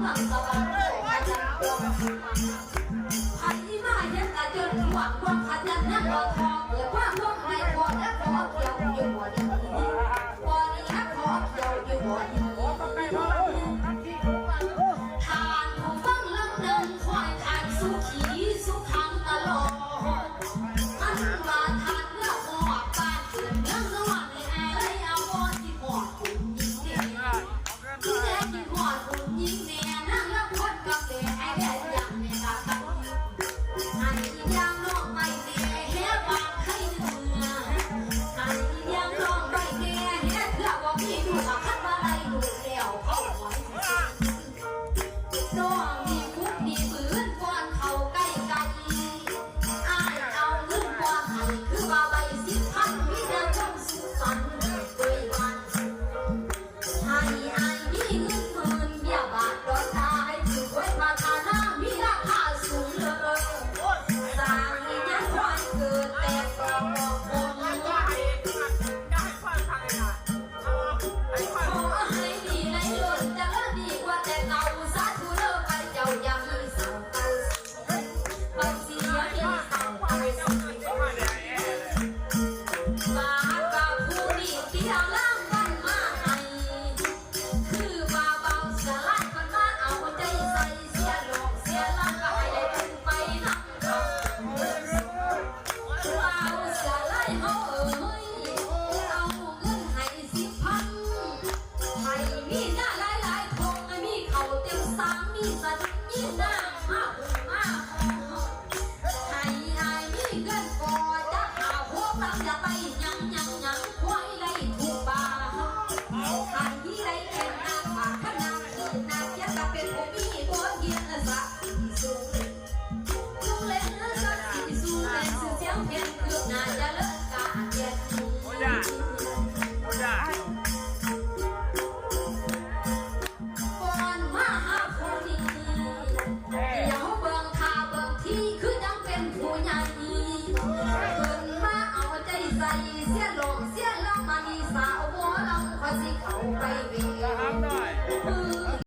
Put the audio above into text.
เมืองสวรรค์ขยันรวมไอ้มาเห็นแต่จนหวังรวมขยันนักบ่ทองเกิดว่าพวกใครพอและขอเกี่ยวอยู่บ่ดีบ่ดีและขอเกี่ยวอยู่บ่ดีทานผู้ฟังลำเดินคอยทานสุขีสุขังตลอดอันว่าทานเมื่อหอบบ้านเกิดเมืองสวรรค์ในไอ้เอาบ่ที่หอบคุณยิ่งเด่นที่แท้ที่หอบคุณยิ่งแน่นั่งแล้วพดกับเด็กไอ้แก่ยังแน่ละกันไอ้ยังน้องไม่แน่เฮ้บางให้เนื้อไอ้ยังน้องไม่แน่เฮ้เพื่อว่าพี่ดูสักคัดมาไล่ดูแล้วเขาหอยน้องมีคุกมีปืนก่อนเขาใกล้กันอ้ายเอาเงินก่อนให้คือว่าใบ10,000มีแต่ต้องสุขสันต์ด้วยกันให้อ้ายมีเงินหมื่นอย่าบาดดอนตายถือไว้มาทานามีราคาสูงเหลือเกินสร้างให้ยังคอยเกิดแต่ก็บอกคนขอให้ดีในเลิศจะเลิศดีกว่าแต่เก่าสาธุเลิศไปเจ้าอย่ามีเศร้าเก่าไปเสียมีเศร้าเก่าบาดกับผู้ดีเกี่ยวล่างกันมาให้คือว่าเบาเสียไล่กันมาเอาใจใส่เสียหลอกเสียล่างก็ให้ได้เป็นไปนักเบาเสียไล่เขาเอาเงินให้10,000ให้มีหน้าหลายๆทองให้มีเขาเต็มสามมีสะดุดยิ่งหน้ามาหุ่นมาให้อายมีเงินก่อจะหาพวกเราจะไปยังควายได้ถูกบาให้ที่ได้เป็นนางป่าขนาดที่นางจะเป็นผู้มีบทเรียนสักสูงเล่นสักสูงเล่นเสียงเพลงคืบหน้าจะเลิกการเรียนก่อนมาหาผู้นี้เดี๋ยวเบิ่งข่าวเบิ่งที่คือยังเป็นผู้ใหญ่เพิ่นมาเอาใจใส่เสียหลงเสียแล้วมาดีสาวบ่ลำคอยสิเข้าไปเว